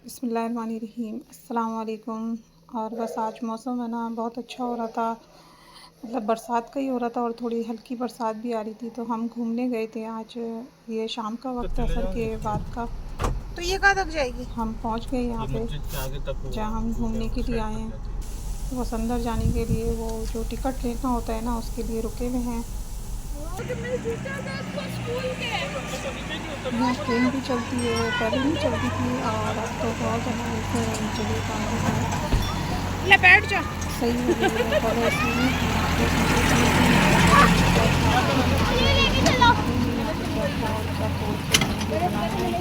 बिस्मिल्लाहिर्रहमानिर्रहीम अस्सलाम वालेकुम। और बस आज मौसम है ना बहुत अच्छा हो रहा था, मतलब बरसात का ही हो रहा था और थोड़ी हल्की बरसात भी आ रही थी। तो हम घूमने गए थे आज, ये शाम का वक्त है, असर के बाद का। तो ये कहाँ तक जाएगी? हम पहुंच गए यहाँ पे जहाँ हम घूमने के लिए आए हैं। तो बस अंदर जाने के लिए वो जो टिकट लेना होता है ना, उसके लिए रुके हुए हैं। यहाँ ट्रेन भी चलती है, पहले नहीं चलती थी और अब तो बहुत ज़्यादा इस जगह का ले बैठ जा। सही हो गई है। पहले ऐसी नहीं थी, यहाँ पे सोचती थी यहाँ पे क्या था और क्या तोड़ के ये बनाया है।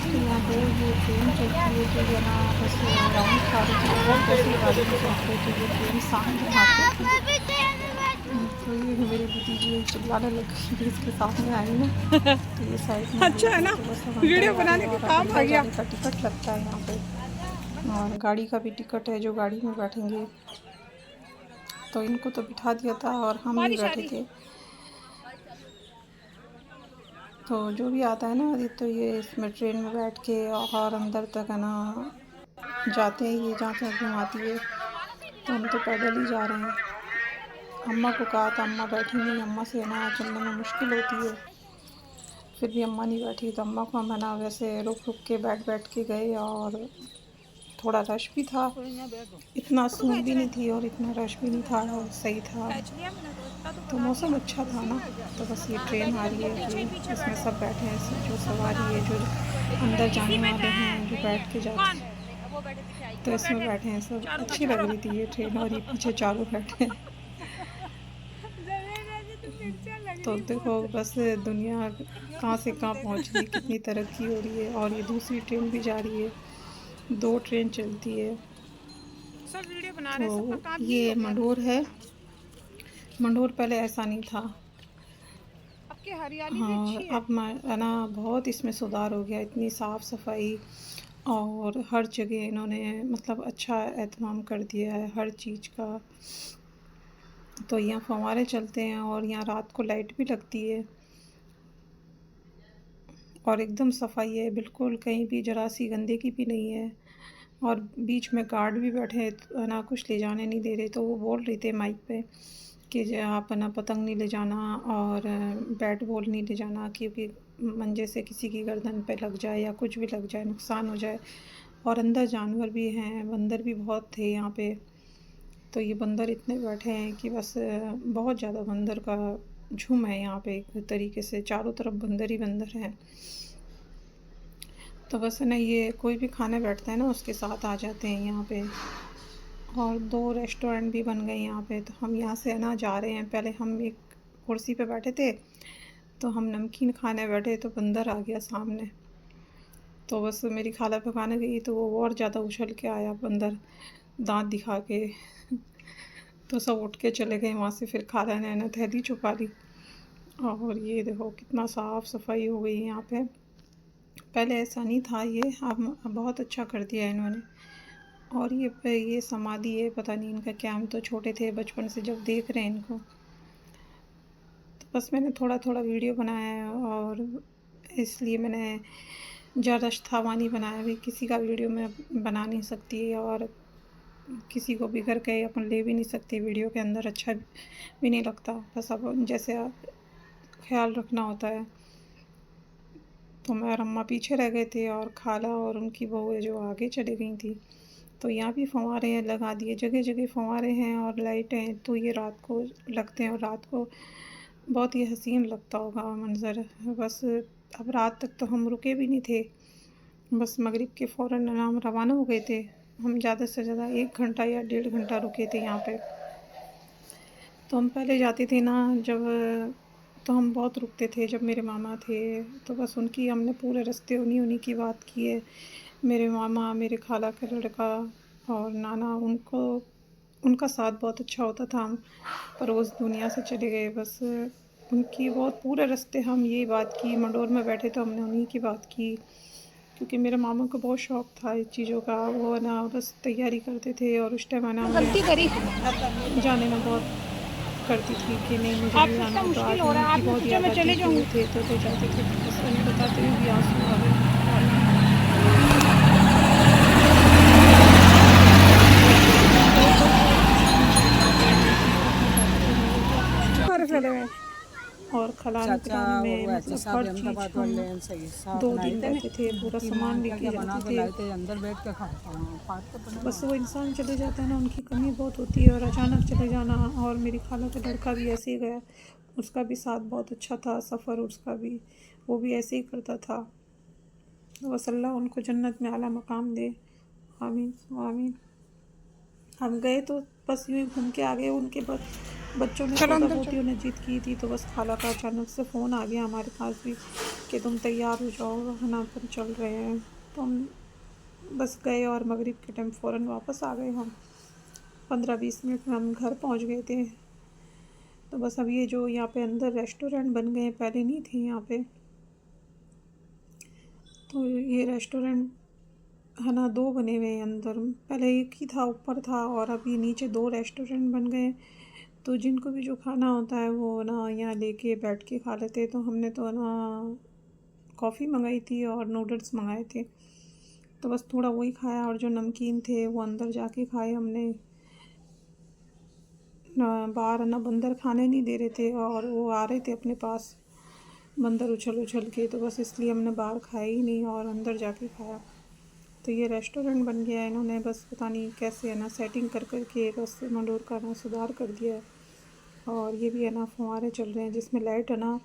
तो यहाँ पे ये ट्रेन चलती है जो है ना, बस राउंड खा रही थी और कैसी गाड़ी में चलते तो ये ट्रेन सामने आती थी। तो ये मेरी भतीजी चिल्लाने लग गई थी, इसके सामने आई ना तो ये साइड में अच्छा है ना, तो बस वीडियो बनाने के काम आ गया। का टिकट लगता है यहाँ पे और गाड़ी का भी टिकट है जो गाड़ी में बैठेंगे। तो इनको तो बिठा दिया था और हम भी बैठे थे। तो जो भी आता है ना तो ये इसमें ट्रेन में बैठ के और अंदर तक है ना जाते हैं, ये जहाँ तक घुमाती है। तो हम तो पैदल ही जा रहे हैं। अम्मा को कहा था, अम्मा बैठी नहीं, अम्मा से ना चलने में मुश्किल होती है। फिर भी अम्मा नहीं बैठी तो अम्मा को हम है ना वैसे रुक रुक के बैठ के गए। और थोड़ा रश भी था, इतना स्मूथ भी नहीं थी और इतना रश भी नहीं था, और सही था। तो मौसम अच्छा था ना। तो बस ये ट्रेन आ रही है कि इसमें सब बैठे हैं, जो सवारी है, जो अंदर जाने वाले हैं, जो बैठ के जाते हैं, तो इसमें बैठे हैं सब। अच्छी लग रही थी ये ट्रेन और ये पीछे चारों बैठे हैं। तो देखो बस दुनिया कहाँ से कहाँ पहुँच रही है, कितनी तरक्की हो रही है। और ये दूसरी ट्रेन भी जा रही है, 2 ट्रेन चलती है। तो ये मंडोर है, मंडोर पहले ऐसा नहीं था। हाँ अब है ना बहुत इसमें सुधार हो गया, इतनी साफ़ सफाई और हर जगह इन्होंने मतलब अच्छा एहतमाम कर दिया है हर चीज़ का। तो यहाँ फव्वारे चलते हैं और यहाँ रात को लाइट भी लगती है और एकदम सफाई है, बिल्कुल कहीं भी जरा सी गंदगी भी नहीं है। और बीच में गार्ड भी बैठे हैं, है ना, कुछ ले जाने नहीं दे रहे। तो वो बोल रहे थे माइक पे कि आप ना पतंग नहीं ले जाना और बैट बॉल नहीं ले जाना, क्योंकि मंजे से किसी की गर्दन पे लग जाए या कुछ भी लग जाए, नुकसान हो जाए। और अंदर जानवर भी हैं, बंदर भी बहुत थे यहाँ पे। तो ये बंदर इतने बैठे हैं कि बस बहुत ज़्यादा बंदर का झुम है यहाँ पे, एक तरीके से चारों तरफ बंदर ही बंदर हैं। तो बस है ना, ये कोई भी खाने बैठता है ना उसके साथ आ जाते हैं यहाँ पे। और 2 रेस्टोरेंट भी बन गए यहाँ पे। तो हम यहाँ से है ना जा रहे हैं, पहले हम एक कुर्सी पे बैठे थे तो हम नमकीन खाने बैठे तो बंदर आ गया सामने। तो बस मेरी खाला पकाने गई तो वो और ज़्यादा उछल के आया बंदर, दांत दिखा के। तो सब उठ के चले गए वहाँ से। फिर खाला ने ना थैली छुपा ली। और ये देखो कितना साफ़ सफाई हो गई यहाँ पे, पहले ऐसा नहीं था ये, अब बहुत अच्छा कर दिया है इन्होंने। और ये समाधि है, पता नहीं इनका क्या, हम तो छोटे थे बचपन से जब देख रहे हैं इनको। तो बस मैंने थोड़ा थोड़ा वीडियो बनाया है और इसलिए मैंने ज़्यादा शथावानी बनाया भी, किसी का वीडियो मैं बना नहीं सकती और किसी को भी घर के अपन ले भी नहीं सकते वीडियो के अंदर, अच्छा भी नहीं लगता। बस अब जैसे ख्याल रखना होता है। तो मैं और अम्मा पीछे रह गए थे और खाला और उनकी बहुएं जो आगे चली गई थी। तो यहाँ भी फव्वारे लगा दिए, जगह जगह फव्वारे हैं और लाइटें हैं। तो ये रात को लगते हैं और रात को बहुत ही हसीन लगता होगा मंज़र। बस अब रात तक तो हम रुके भी नहीं थे, बस मगरिब के फ़ौरन हम रवाना हो गए थे। हम ज़्यादा से ज़्यादा 1 घंटा या 1.5 घंटा रुके थे यहाँ पे। तो हम पहले जाते थे ना जब, तो हम बहुत रुकते थे जब मेरे मामा थे। तो बस उनकी हमने पूरे रास्ते उन्हीं की बात की है। मेरे मामा, मेरे खाला का लड़का और नाना, उनका साथ बहुत अच्छा होता था। हम पर उस दुनिया से चले गए, बस उनकी बहुत पूरे रास्ते हम यही बात की। मंडोर में बैठे तो हमने उन्हीं की बात की, क्योंकि मेरे मामा को बहुत शौक़ था इस चीज़ों का। वो ना बस तैयारी करते थे और उस टाइम आना गलती करी जाने में बहुत करती थी कि नहीं मुझे आप, भी इतना जाना। तो मुश्किल आज हो रहा है, उनकी आप बहुत पीछे याद मैं चले आती थी, जाऊंगी। वो थे तो ले जाते थे। बस उन्हें बताते हुए भी आंसू आ गए। खिलाने पिलाने में, मतलब हर चीज़ हम 2 दिन रहते थे, पूरा सामान लेके जाते थे। अंदर बैठ के खाता हूँ। बस वो इंसान चले जाता है ना, उनकी कमी बहुत होती है, और अचानक चले जाना। और मेरी खाला का लड़का भी ऐसे ही गया, उसका भी साथ बहुत अच्छा था, सफ़र उसका भी, वो भी ऐसे ही करता था। तो बस अल्लाह उनको जन्नत में आला मकाम दे, आमीन आमीन। हम गए तो बस यूँ ही घूम के आ गए। उनके बच्चों ने थोड़ा बहुत ही उन्हें जिद की थी, तो बस खाला का अचानक से फ़ोन आ गया हमारे पास भी कि तुम तैयार हो जाओ, है ना, अपन चल रहे हैं। तो हम बस गए और मगरिब के टाइम फ़ौरन वापस आ गए। हम 15-20 मिनट में हम घर पहुंच गए थे। तो बस अब ये जो यहाँ पे अंदर रेस्टोरेंट बन गए हैं, पहले नहीं थे यहाँ पे। तो ये रेस्टोरेंट है ना, 2 बने हुए हैं अंदर, पहले एक ही था ऊपर था, और अभी नीचे 2 रेस्टोरेंट बन गए। तो जिनको भी जो खाना होता है वो ना यहाँ लेके बैठ के खा लेते। तो हमने तो ना कॉफ़ी मंगाई थी और नूडल्स मंगाए थे, तो बस थोड़ा वही खाया, और जो नमकीन थे वो अंदर जाके खाए हमने। बाहर ना बंदर खाने नहीं दे रहे थे, और वो आ रहे थे अपने पास बंदर उछल उछल के, तो बस इसलिए हमने बाहर खाया ही नहीं और अंदर जाके खाया। तो ये रेस्टोरेंट बन गया है, इन्होंने बस पता नहीं कैसे है ना सेटिंग कर के बस मंडोर का ना सुधार कर दिया है। और ये भी है ना फुहारे चल रहे हैं जिसमें लाइट है ना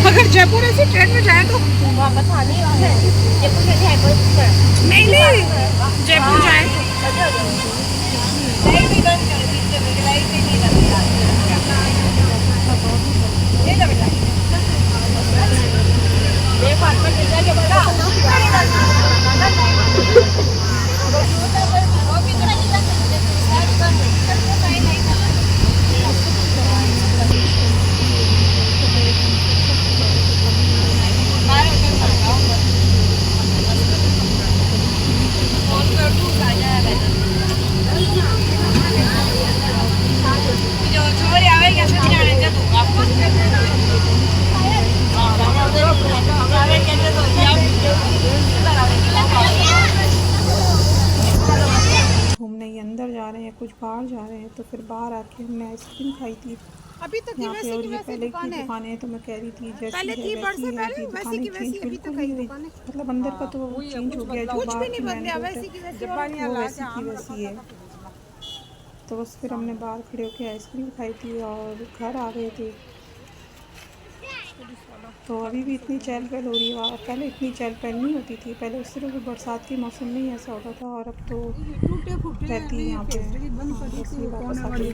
अगर जयपुर ऐसी ट्रेन में जाए तो वापस आने है जयपुर से जयपुर नहीं जयपुर जाए लाइट भी बंद कर दी थी, लाइट भी नहीं लगी ये तो बेटा देखो हाथ में गिर के बड़ा वो भी तो नहीं घूमने ही अंदर जा रहे हैं, कुछ बाहर जा रहे हैं। तो फिर बाहर आके हमने आइसक्रीम खाई थी अभी तक यहाँ पे। और ये पहले की दुकान है, दुकान है, तो मैं कह रही थी जैसी पहले है थी वैसी है, पहले कि वैसी दुकानें की वैसी चेंज अभी तक बिल्कुल कई नहीं हुई, दुकान है, मतलब अंदर का तो चेंज हो गया, जो कुछ भी बाहर नहीं की बदला, मेन वैसी की वैसी वो वैसी की वैसी है। तो बस फिर हमने बाहर खड़े होकर आइसक्रीम खाई थी और घर आ गए थे। तो अभी भी इतनी चहल पहल हो रही है वहाँ, पहले इतनी चहल पहल नहीं होती थी। पहले सिर्फ बरसात के मौसम में ही ऐसा होता था, और अब तो रहती है यहाँ पे। बस ये वापस आके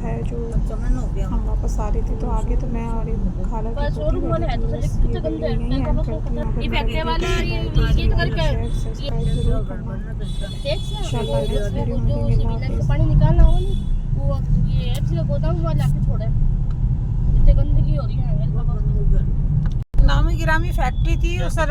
है जो हम वापस आ रहे थे। तो आगे तो मैं और एक खाला की छोटी बेटी थी, बस ये वीडियो यहीं एंड करती हूँ। अगर मेरा वीडियो पसंद आए तो शेयर सब्सक्राइब जरूर करना। इंशाल्लाह नेक्स्ट वीडियो में मिलेंगे। अल्लाह हाफ़िज़। पानी निकालना होगा ना वो ये एफसी का गोदाम वाला आके छोड़ा है, इतनी गंदगी हो रही है। नामी गिरामी फैक्ट्री थी, और सर